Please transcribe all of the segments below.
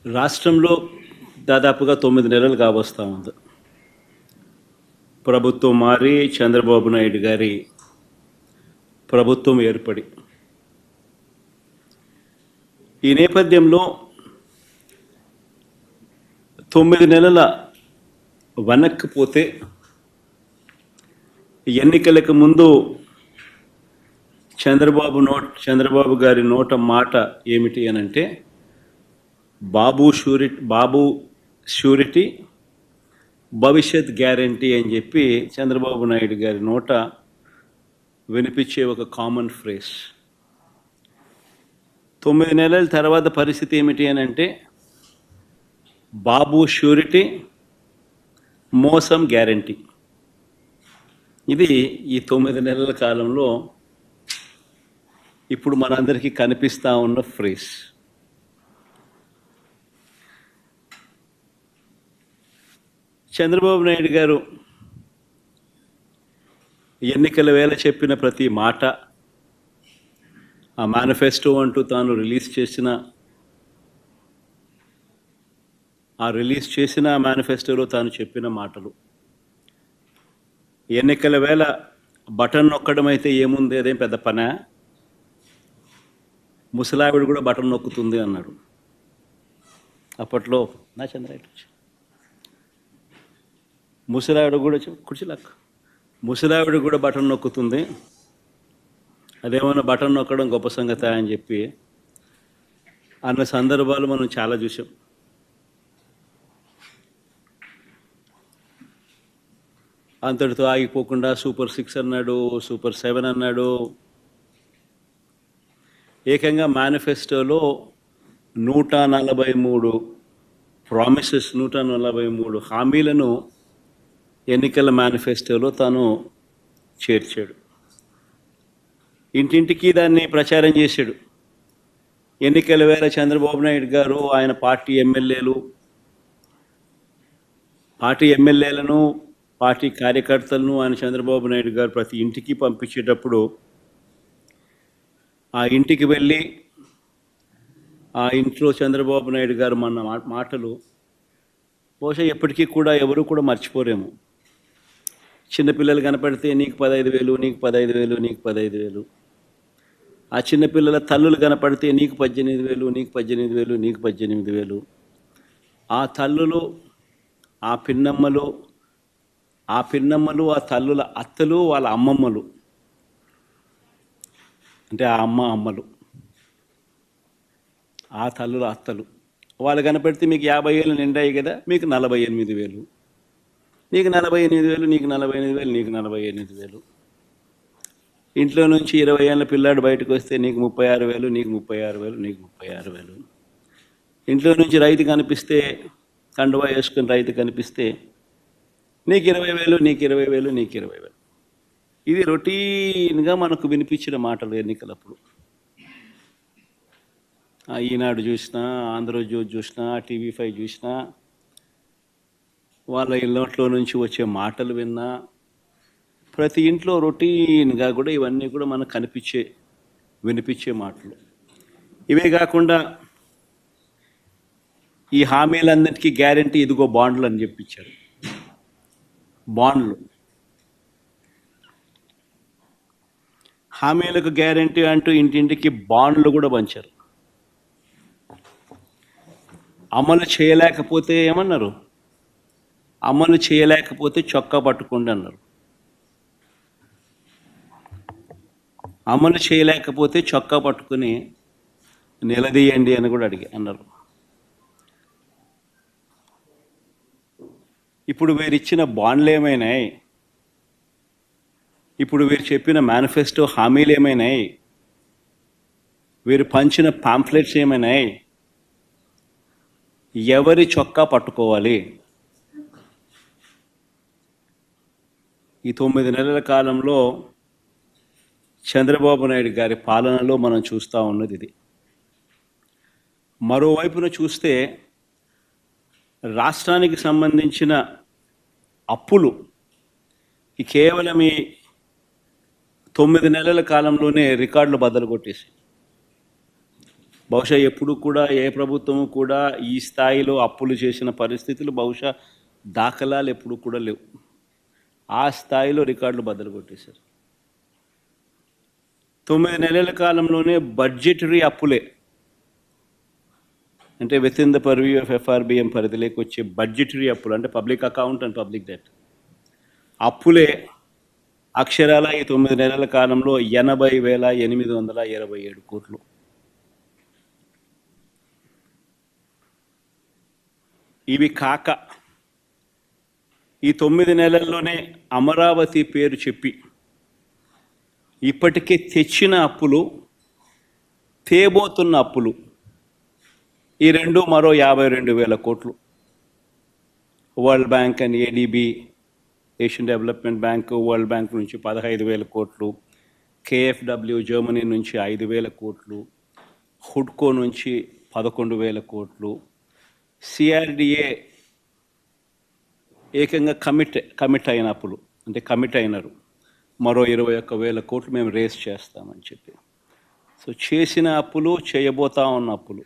రాష్ట్రంలో దాదాపుగా 9 నెలలు కావస్తా ఉంది. ప్రభుత్వం మారి చంద్రబాబు నాయుడు గారి ప్రభుత్వం ఏర్పడి. ఈ నేపథ్యంలో 9 నెలల వెనక్కిపోతే ఎన్నికలకు ముందు చంద్రబాబు గారి నోట మాట ఏమిటి అనంటే బాబు షూరిటీ భవిష్యత్ గ్యారంటీ అని చెప్పి చంద్రబాబు నాయుడు గారి నోట వినిపించే ఒక కామన్ ఫ్రేజ్. 9 నెలల తర్వాత పరిస్థితి ఏమిటి అని అంటే బాబు షూరిటీ మోసం గ్యారంటీ. ఇది ఈ 9 నెలల కాలంలో ఇప్పుడు మనందరికీ కనిపిస్తూ ఉన్న ఫ్రేజ్. చంద్రబాబు నాయుడు గారు ఎన్నికల వేళ చెప్పిన ప్రతి మాట, ఆ మేనిఫెస్టో అంటూ తాను రిలీజ్ చేసిన మేనిఫెస్టోలో తాను చెప్పిన మాటలు, ఎన్నికల వేళ బటన్ నొక్కడం అయితే ఏముంది, అదేం పెద్ద పనా, ముసలావిడ కూడా బటన్ నొక్కుతుంది అన్నాడు. అప్పట్లో నా చంద్రాయుడు ముసలావిడ కూడా కుర్చీలాక్ ముసలావిడ కూడా బటన్ నొక్కుతుంది, అదేమన్నా బటన్ నొక్కడం గొప్ప సంగతి అని చెప్పి అన్న సందర్భాలు మనం చాలా చూసాం. అంతటితో ఆగిపోకుండా సూపర్ 6 అన్నాడు, సూపర్ 7 అన్నాడు. ఏకంగా మేనిఫెస్టోలో 143 ప్రామిసెస్, 143 హామీలను ఎన్నికల మేనిఫెస్టోలో తాను చేర్చాడు. ఇంటింటికి దాన్ని ప్రచారం చేశాడు. ఎన్నికల వేళ చంద్రబాబు నాయుడు గారు ఆయన పార్టీ ఎమ్మెల్యేలను పార్టీ కార్యకర్తలను ఆయన చంద్రబాబు నాయుడు గారు ప్రతి ఇంటికి పంపించేటప్పుడు ఆ ఇంటికి వెళ్ళి ఆ ఇంట్లో చంద్రబాబు నాయుడు గారు మన మాటలు బహుశా ఎప్పటికీ కూడా ఎవరు కూడా మర్చిపోరేమో. చిన్నపిల్లలు కనపడితే నీకు 15,000, నీకు 15,000, నీకు 15,000. ఆ చిన్నపిల్లల తల్లులు కనపడితే నీకు 18,000, నీకు 18,000, నీకు 18,000. ఆ తల్లులు, ఆ పిన్నమ్మలు, ఆ తల్లుల అత్తలు, వాళ్ళ అమ్మమ్మలు, అంటే ఆ అమ్మలు, ఆ తల్లుల అత్తలు, వాళ్ళు కనపడితే మీకు 50,000 నిండాయి కదా, మీకు 48,000, నీకు 48,000, నీకు 48,000, నీకు 48,000. ఇంట్లో నుంచి 20 ఏళ్ళ పిల్లాడు బయటకు వస్తే నీకు 36,000, నీకు 36,000, నీకు 36,000. ఇంట్లో నుంచి రైతు కనిపిస్తే, కండువా వేసుకుని రైతు కనిపిస్తే నీకు 20,000, నీకు 20,000, నీకు 20,000. ఇది రొటీన్గా మనకు వినిపించిన మాటలు ఎన్నికలప్పుడు. ఈనాడు చూసినా, ఆంధ్రజ్యోతి చూసినా, TV5 చూసినా, వాళ్ళ ఇళ్ళట్లో నుంచి వచ్చే మాటలు విన్నా, ప్రతి ఇంట్లో రొటీన్గా కూడా ఇవన్నీ కూడా మనకు వినిపించే మాటలు. ఇవే కాకుండా ఈ హామీలన్నిటికీ గ్యారంటీ ఇదిగో బాండ్లు అని చెప్పించారు. బాండ్లు, హామీలకు గ్యారంటీ అంటూ ఇంటింటికి బాండ్లు కూడా పంచారు. అమలు చేయలేకపోతే ఏమన్నారు, అమలు చేయలేకపోతే చొక్కా పట్టుకోండి అన్నారు. అమలు చేయలేకపోతే చొక్కా పట్టుకుని నిలదీయండి అని కూడా అన్నారు. ఇప్పుడు వీరిచ్చిన బాండ్లు ఏమైనాయి, ఇప్పుడు వీరు చెప్పిన మేనిఫెస్టో హామీలు ఏమైనాయి, వీరు పంచిన పాంఫ్లెట్స్ ఏమైనాయి, ఎవరి చొక్కా పట్టుకోవాలి? ఈ 9 నెలల కాలంలో చంద్రబాబు నాయుడు గారి పాలనలో మనం చూస్తూ ఉన్నది ఇది. మరోవైపున చూస్తే రాష్ట్రానికి సంబంధించిన అప్పులు కేవలం ఈ 9 నెలల కాలంలోనే రికార్డులు బద్దలు కొట్టేసి బహుశా ఎప్పుడు కూడా ఏ ప్రభుత్వము కూడా ఈ స్థాయిలో అప్పులు చేసిన పరిస్థితులు బహుశా దాఖలాలు ఎప్పుడు కూడా లేవు. ఆ స్థాయిలో రికార్డులు బద్దలు కొట్టేశారు. 9 నెలల కాలంలోనే బడ్జెటరీ అప్పులే, అంటే with in the purview of FRBM పరిధిలోకి వచ్చే బడ్జెటరీ అప్పులు, అంటే public account and public debt అప్పులే అక్షరాల ఈ 9 నెలల కాలంలో 80,827 కోట్లు. ఇవి కాక ఈ 9 నెలల్లోనే అమరావతి పేరు చెప్పి ఇప్పటికే తెచ్చిన అప్పులు, తేబోతున్న అప్పులు, ఈ రెండు మరో 52,000 కోట్లు. World bank and ADB, Asian development bank, world bank నుంచి 15,000 కోట్లు, కేఎఫ్డబ్ల్యూ జర్మనీ నుంచి 5,000 కోట్లు, హుడ్కో నుంచి 11,000 కోట్లు, సిఆర్డిఏ ఏకంగా కమిట్ అయిన అప్పులు, అంటే కమిట్ అయినారు, మరో 21,000 కోట్లు మేము రేస్ చేస్తామని చెప్పి. సో చేసిన అప్పులు, చేయబోతా ఉన్న అప్పులు,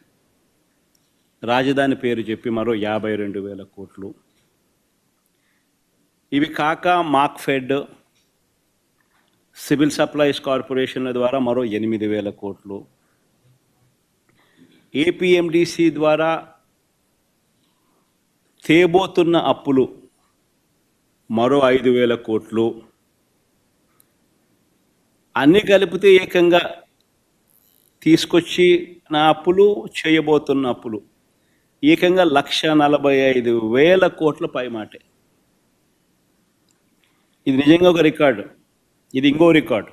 రాజధాని పేరు చెప్పి మరో 52,000 కోట్లు. ఇవి కాక మార్క్ఫెడ్, సివిల్ సప్లైస్ కార్పొరేషన్ల ద్వారా మరో 8,000 కోట్లు, ఏపీఎండిసి ద్వారా తేబోతున్న అప్పులు మరో 5,000 కోట్లు. అన్నీ కలిపితే ఏకంగా తీసుకొచ్చి నా అప్పులు, చేయబోతున్న అప్పులు ఏకంగా 1,45,000 కోట్ల పైమాటే. ఇది నిజంగా ఒక రికార్డు. ఇది ఇంకో రికార్డు.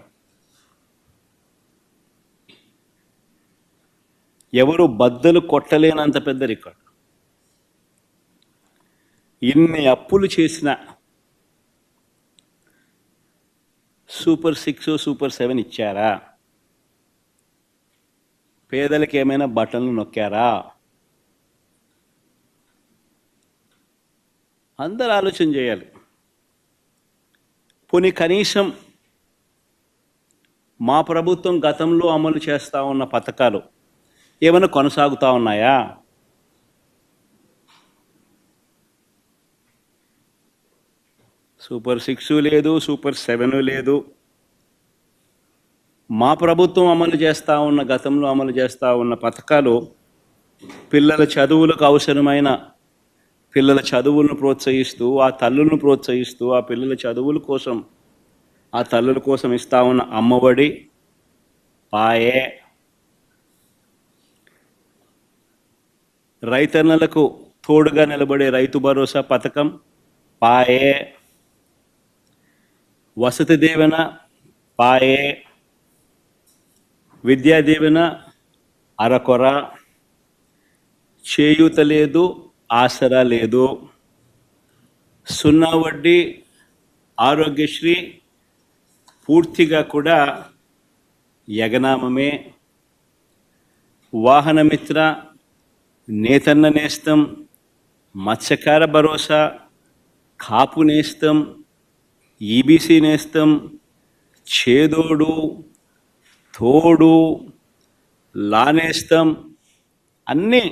ఎవరు బద్దలు కొట్టలేనంత పెద్ద రికార్డు. ఇన్ని అప్పులు చేసిన సూపర్ 6, సూపర్ 7 ఇచ్చారా? పేదలకు ఏమైనా బటన్లు నొక్కారా? అందరూ ఆలోచన చేయాలి. పోనీ కనీసం మా ప్రభుత్వం గతంలో అమలు చేస్తూ ఉన్న పథకాలు ఏమైనా కొనసాగుతూ ఉన్నాయా? సూపర్ 6 లేదు, సూపర్ 7 లేదు. మా ప్రభుత్వం అమలు చేస్తూ ఉన్న, గతంలో అమలు చేస్తూ ఉన్న పథకాలు పిల్లల చదువులకు అవసరమైన, పిల్లల చదువులను ప్రోత్సహిస్తూ, ఆ తల్లులను ప్రోత్సహిస్తూ, ఆ పిల్లల చదువుల కోసం, ఆ తల్లుల కోసం ఇస్తూ ఉన్న అమ్మఒడి పాయే, రైతన్నలకు తోడుగా నిలబడే రైతు భరోసా పథకం పాయే, వసతి దీవెన పాయే, విద్యా దీవెన అరకొర, చేయూత లేదు, ఆసరా లేదు, 0 వడ్డీ ఆరోగ్యశ్రీ పూర్తిగా కూడా యగనామమే, వాహనమిత్ర, నేతన్న నేస్తం, మత్స్యకార భరోసా, కాపు నేస్తం, ఈబీసీ నేస్తం, చేదోడు, తోడు, లానేస్తం, అన్నీ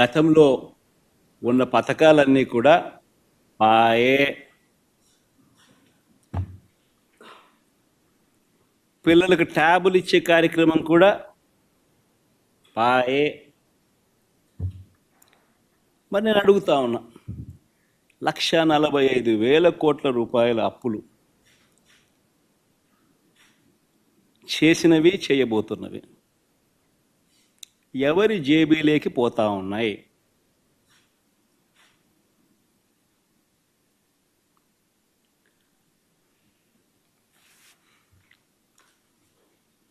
గతంలో ఉన్న పథకాలన్నీ కూడా పాయే. పిల్లలకు ట్యాబులు ఇచ్చే కార్యక్రమం కూడా పాయే. మరి నేను అడుగుతా ఉన్నా, 1,45,000 కోట్ల రూపాయల అప్పులు చేసినవి, చేయబోతున్నవి ఎవరి జేబీలోకి పోతా ఉన్నాయి?